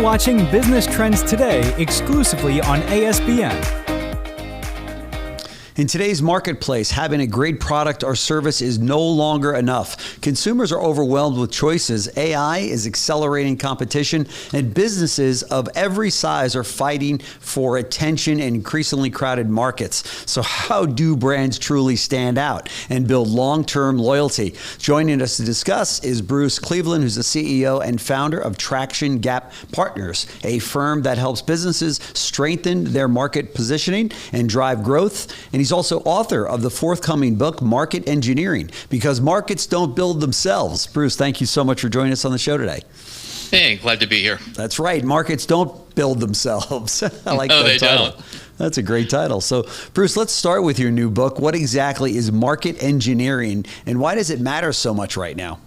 You're watching Business Trends Today exclusively on ASBN. In today's marketplace, having a great product or service is no longer enough. Consumers are overwhelmed with choices. AI is accelerating competition, and businesses of every size are fighting for attention in increasingly crowded markets. So how do brands truly stand out and build long-term loyalty? Joining us to discuss is Bruce Cleveland, who's the CEO and founder of Traction Gap Partners, a firm that helps businesses strengthen their market positioning and drive growth. And he's also author of the forthcoming book, Market Engineering, because markets don't build themselves. Bruce, thank you so much for joining us on the show today. Hey, glad to be here. That's right. Markets don't build themselves. I like that title. Don't. That's a great title. So, Bruce, let's start with your new book. What exactly is market engineering, and why does it matter so much right now?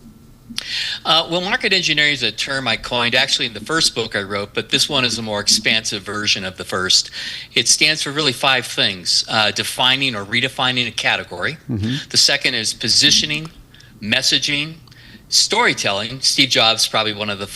Well, market engineering is a term I coined actually in the first book I wrote, but this one is a more expansive version of the first. It stands for really 5 things: defining or redefining a category. The second is positioning, messaging, storytelling. Steve Jobs, probably one of the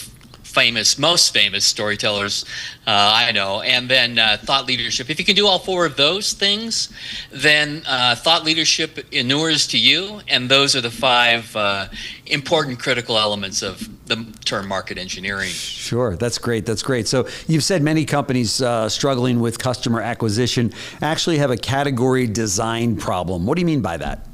most famous storytellers I know, and then thought leadership. If you can do all 4 of those things, then thought leadership inures to you, and those are the 5 important critical elements of the term market engineering. Sure, that's great. That's great. So you've said many companies struggling with customer acquisition actually have a category design problem. What do you mean by that?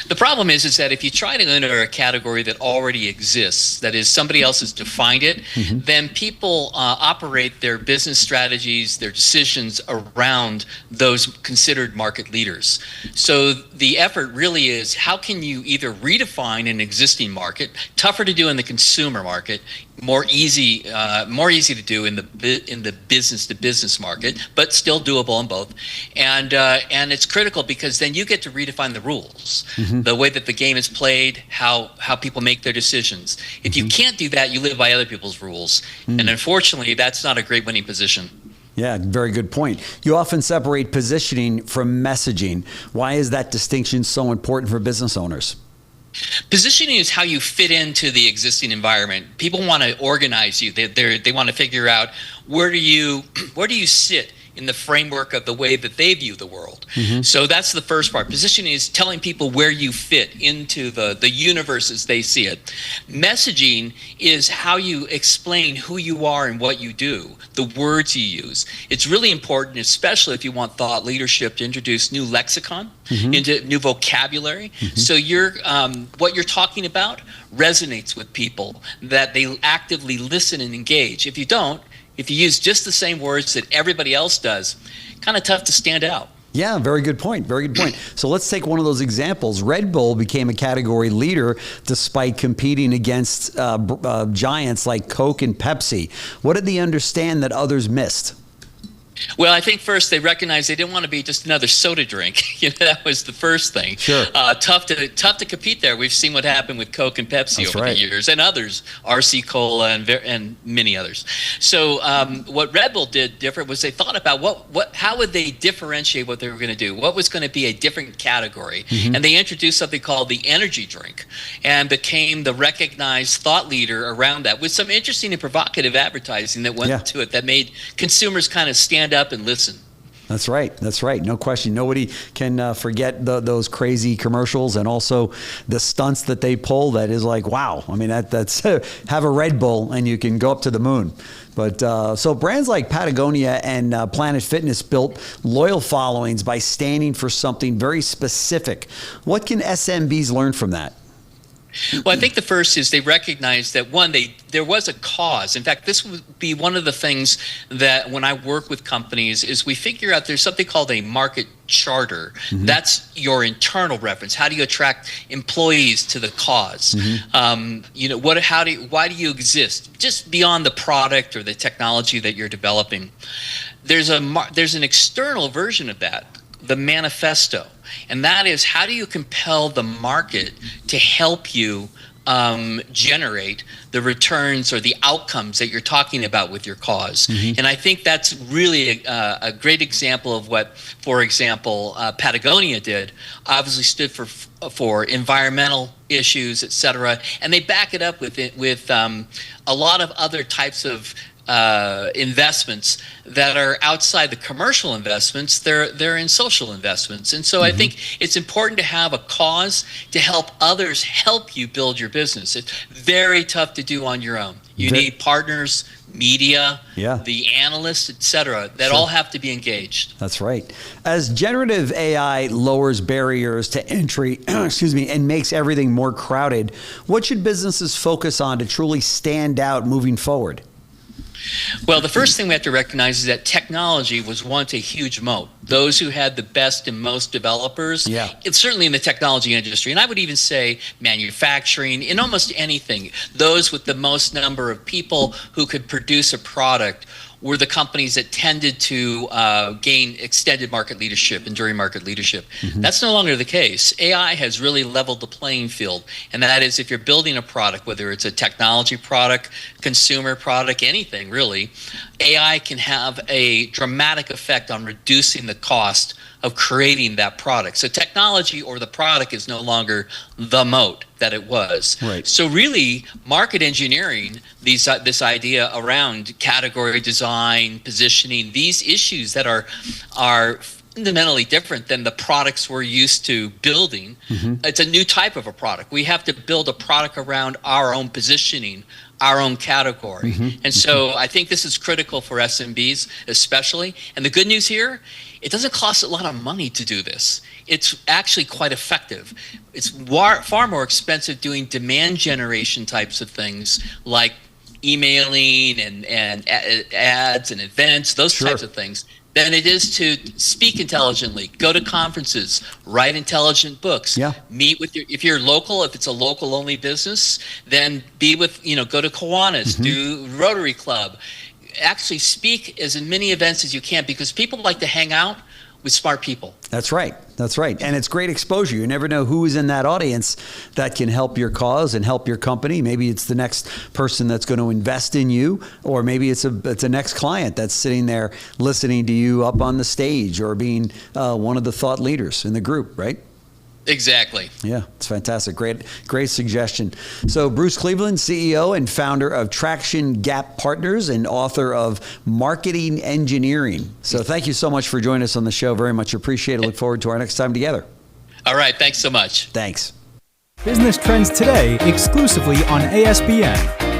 The problem is that if you try to enter a category that already exists, that is, somebody else has defined it, then people operate their business strategies, their decisions around those considered market leaders. So the effort really is, how can you either redefine an existing market, tougher to do in the consumer market, more easy to do in the business to business market, but still doable in both. And it's critical because then you get to redefine the rules, the way that the game is played, how people make their decisions. If you can't do that, you live by other people's rules. And unfortunately, that's not a great winning position. Yeah, very good point. You often separate positioning from messaging. Why is that distinction so important for business owners? Positioning is how you fit into the existing environment. People want to organize you. They want to figure out where do you sit in the framework of the way that they view the world. So that's the first part. Positioning is telling people where you fit into the universe as they see it. Messaging is how you explain who you are and what you do, the words you use. It's really important, especially if you want thought leadership, to introduce new lexicon, into new vocabulary. So what you're talking about resonates with people, that they actively listen and engage. If you don't, if you use just the same words that everybody else does, kind of tough to stand out. Yeah, very good point. Very good point. So let's take one of those examples. Red Bull became a category leader despite competing against giants like Coke and Pepsi. What did they understand that others missed? Well, I think first they recognized they didn't want to be just another soda drink. That was the first thing. Sure. Tough to compete there. We've seen what happened with Coke and Pepsi over the years, and others, RC Cola and many others. So what Red Bull did different was they thought about how would they differentiate what they were going to do? What was going to be a different category? And they introduced something called the energy drink, and became the recognized thought leader around that, with some interesting and provocative advertising that went to it that made consumers kind of stand up and listen. That's right. That's right. No question. Nobody can forget those crazy commercials, and also the stunts that they pull. That is like, wow. I mean, that's have a Red Bull and you can go up to the moon. But so brands like Patagonia and Planet Fitness built loyal followings by standing for something very specific. What can SMBs learn from that? Well, I think the first is they recognize that, one, there was a cause. In fact, this would be one of the things that when I work with companies is we figure out there's something called a market charter. That's your internal reference. How do you attract employees to the cause? Why do you exist? Just beyond the product or the technology that you're developing. There's an external version of that, the manifesto. And that is, how do you compel the market to help you generate the returns or the outcomes that you're talking about with your cause. Mm-hmm. And I think that's really a great example of what, for example, Patagonia did. Obviously stood for environmental issues, et cetera, and they back it up with a lot of other types of investments that are outside the commercial investments. They're in social investments. And so I think it's important to have a cause to help others help you build your business. It's very tough to do on your own. You need partners, media, the analysts, etc., that all have to be engaged. That's right. As generative AI lowers barriers to entry, and makes everything more crowded, what should businesses focus on to truly stand out moving forward? Well, the first thing we have to recognize is that technology was once a huge moat. Those who had the best and most developers, it's certainly in the technology industry, and I would even say manufacturing, in almost anything, those with the most number of people who could produce a product were the companies that tended to gain extended market leadership, enduring market leadership. That's no longer the case. AI has really leveled the playing field, and that is if you're building a product, whether it's a technology product, consumer product, anything really, AI can have a dramatic effect on reducing the cost of creating that product. So technology or the product is no longer the moat that it was. Right. So really, market engineering, this idea around category design, positioning, these issues that are fundamentally different than the products we're used to building. It's a new type of a product. We have to build a product around our own positioning, our own category. And so I think this is critical for SMBs especially. And the good news here, it doesn't cost a lot of money to do this. It's actually quite effective. It's far more expensive doing demand generation types of things like emailing and ads and events, those types of things, than it is to speak intelligently, go to conferences, write intelligent books, meet with if you're local, if it's a local only business, then be with, go to Kiwanis, do Rotary Club, actually speak as in many events as you can, because people like to hang out with smart people. That's right. That's right. And it's great exposure. You never know who is in that audience that can help your cause and help your company. Maybe it's the next person that's going to invest in you, or maybe it's a next client that's sitting there listening to you up on the stage, or being one of the thought leaders in the group, right? Exactly. Yeah, it's fantastic. Great suggestion. So Bruce Cleveland, CEO and founder of Traction Gap Partners and author of Marketing Engineering. So thank you so much for joining us on the show. Very much appreciate it. Look forward to our next time together. All right. Thanks so much. Thanks. Business Trends Today, exclusively on ASBN.